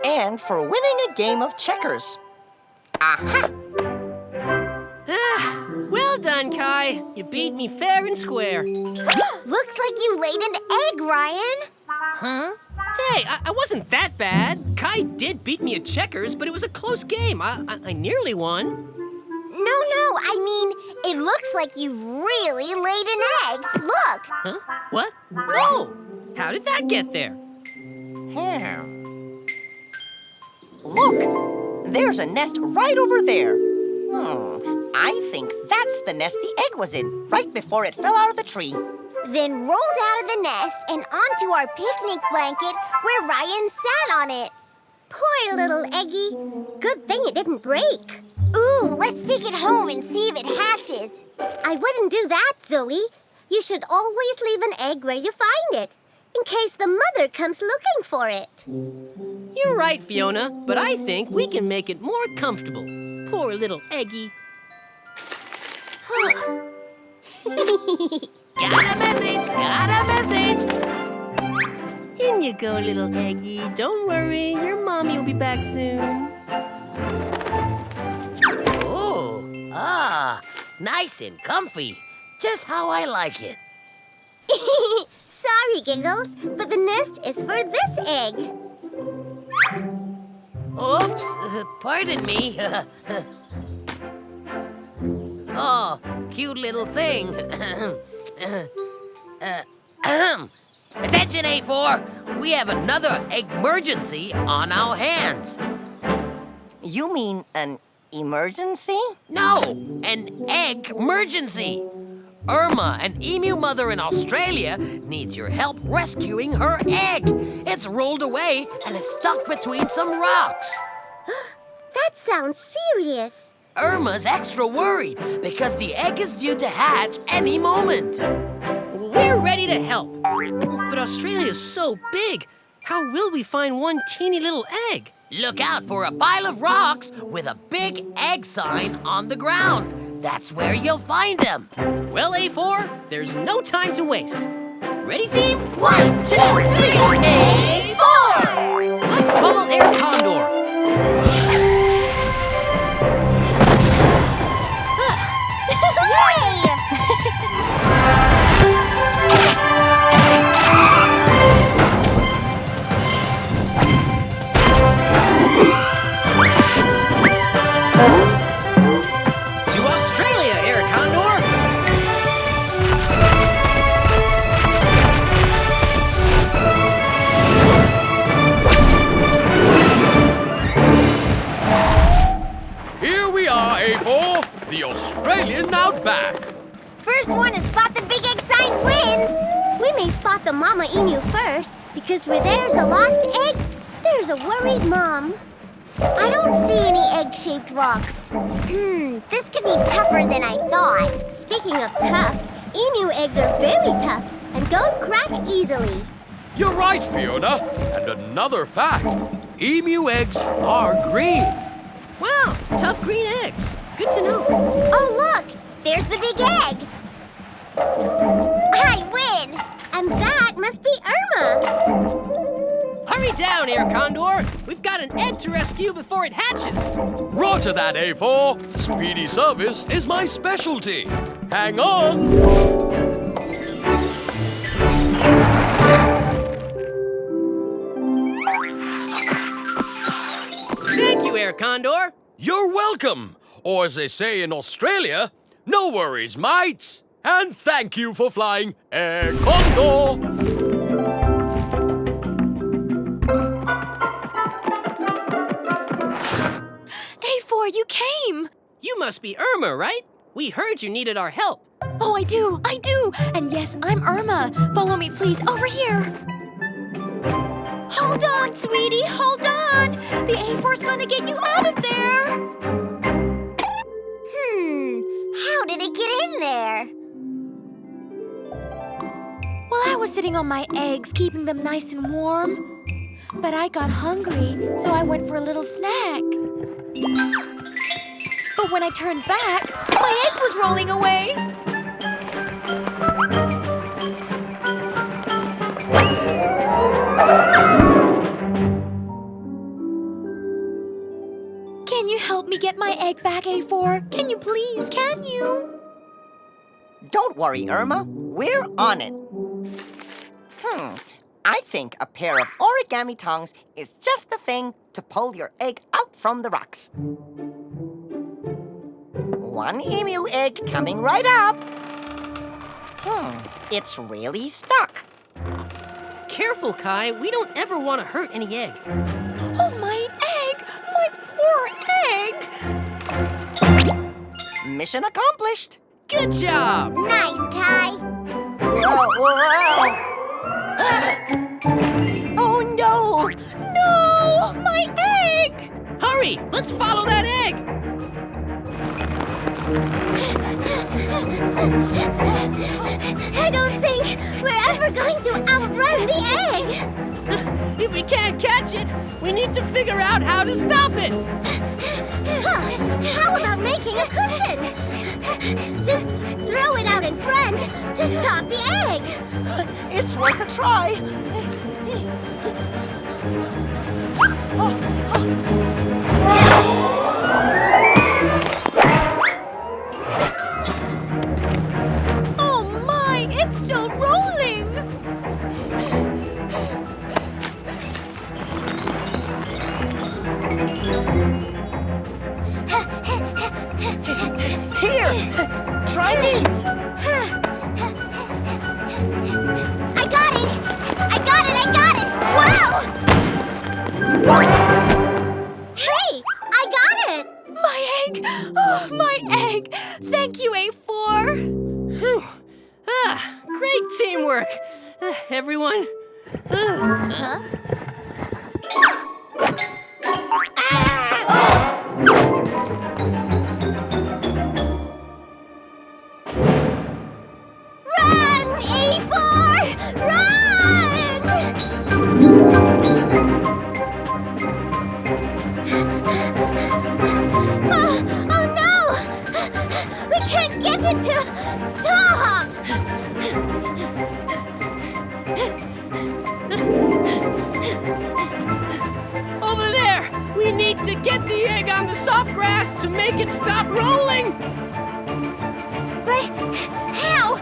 and for winning a game of checkers. Aha! Well done, Kai. You beat me fair and square. Looks like you laid an egg, Ryan. Huh? Hey, I wasn't that bad. Kai did beat me at checkers, but it was a close game. I nearly won. No, I mean, it looks like you really laid an egg. Look. Huh? What? Oh! How did that get there? Look, there's a nest right over there. I think that's the nest the egg was in, right before it fell out of the tree. Then rolled out of the nest and onto our picnic blanket where Ryan sat on it. Poor little eggy. Good thing it didn't break. Ooh, let's take it home and see if it hatches. I wouldn't do that, Zoe. You should always leave an egg where you find it, in case the mother comes looking for it. You're right, Fiona, but I think we can make it more comfortable. Poor little eggy. Got a message! Got a message! In you go, little eggy. Don't worry, your mommy will be back soon. Oh, nice and comfy. Just how I like it. Sorry, Giggles, but the nest is for this egg. Oops, pardon me. Oh, cute little thing. Attention, A4. We have another emergency on our hands. You mean an emergency? No, an egg emergency. Irma, an emu mother in Australia, needs your help rescuing her egg. It's rolled away and is stuck between some rocks. That sounds serious. Irma's extra worried because the egg is due to hatch any moment. We're ready to help. But Australia's so big. How will we find one teeny little egg? Look out for a pile of rocks with a big egg sign on the ground. That's where you'll find them. Well, A4, there's no time to waste. Ready, team? 1, 2, 3, A4! Let's call Air Condor. To Australia, Air Condor! Here we are, A4, the Australian outback. First one to spot the big egg sign wins. We may spot the mama emu first, because where there's a lost egg, there's a worried mom. I don't see any egg-shaped rocks. This could be tougher than I thought. Speaking of tough, emu eggs are very tough and don't crack easily. You're right, Fiona. And another fact, emu eggs are green. Wow, tough green eggs. Good to know. Oh, look! There's the big egg! I win! And that must be Irma! Hurry down, Air Condor. We've got an egg to rescue before it hatches. Roger that, A4. Speedy service is my specialty. Hang on. Thank you, Air Condor. You're welcome. Or as they say in Australia, no worries, mates. And thank you for flying Air Condor. A4, you came! You must be Irma, right? We heard you needed our help. Oh, I do! And yes, I'm Irma. Follow me, please, over here. Hold on, sweetie, hold on! The A4's gonna get you out of there! How did it get in there? Well, I was sitting on my eggs, keeping them nice and warm. But I got hungry, so I went for a little snack. But when I turned back, my egg was rolling away. Can you help me get my egg back, A4? Can you please? Can you? Don't worry, Irma. We're on it. I think a pair of origami tongs is just the thing to pull your egg out from the rocks. One emu egg coming right up. It's really stuck. Careful, Kai. We don't ever want to hurt any egg. Oh, my egg! My poor egg! Mission accomplished. Good job. Nice, Kai. Whoa, whoa. Oh, no. No! My egg! Hurry! Let's follow that egg! I don't think we're ever going to outrun the egg. If we can't catch it, we need to figure out how to stop it. How about making a cushion? Just throw it out in front to stop the egg. It's worth a try. Oh, my! It's still rolling! Here, try these. I got it! I got it! I got it! Wow! Hey! I got it! My egg! Oh, my egg! Thank you, A4! Whew. Great teamwork. Everyone. Run, A4! Run! Oh no! We can't get it to stop! Over there! We need to get the egg on the soft grass to make it stop rolling! But how?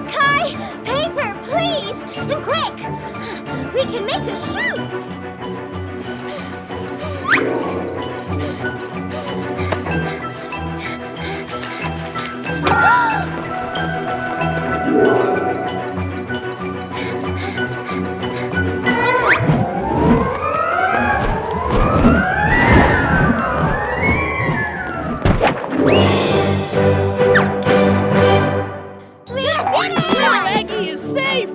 Kai, paper, please! And quick! We can make a chute! Eggie is safe!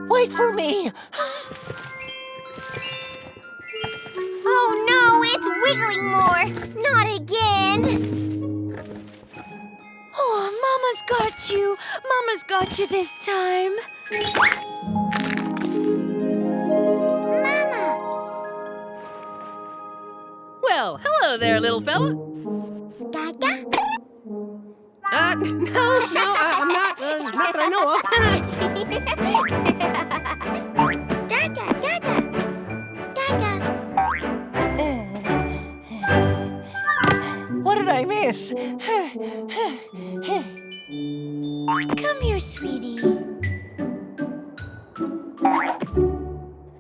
Wait for me. Oh no, it's wiggling more! Not again! Oh, Mama's got you! Mama's got you this time! Mama! Well, hello there, little fella. Dada? No, I'm not. Not that I know of. Dada, Dada! Dada! What did I miss? Come here, sweetie.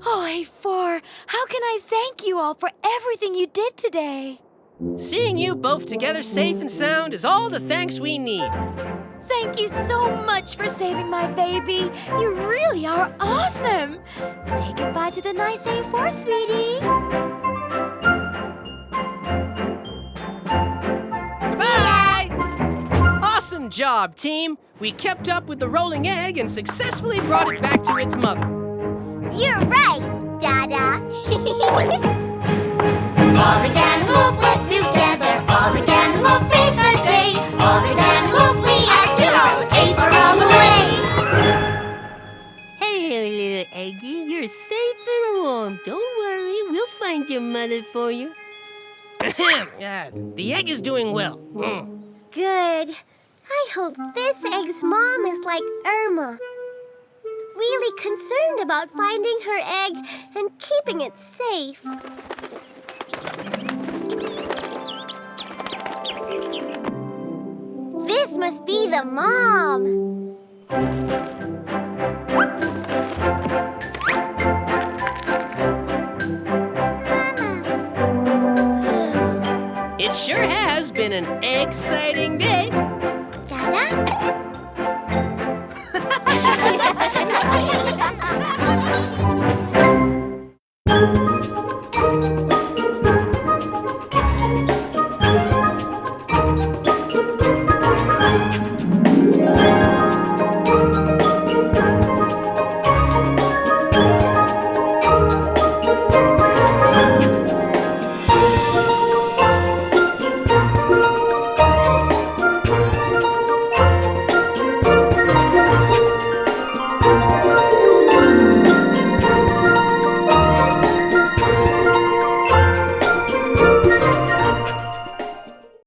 Oh, A4, how can I thank you all for everything you did today? Seeing you both together safe and sound is all the thanks we need. Thank you so much for saving my baby. You really are awesome. Say goodbye to the nice A4, sweetie. Bye! Awesome job, team. We kept up with the rolling egg and successfully brought it back to its mother. You're right, Dada! Organimals work together. Organimals save the day. Organimals, we are heroes. A for all the way. Hello, little Eggie. You're safe and warm. Don't worry. We'll find your mother for you. The egg is doing well. Good. I hope this egg's mom is like Irma. Really concerned about finding her egg and keeping it safe. This must be the mom. Mama. It sure has been an exciting day. Dada?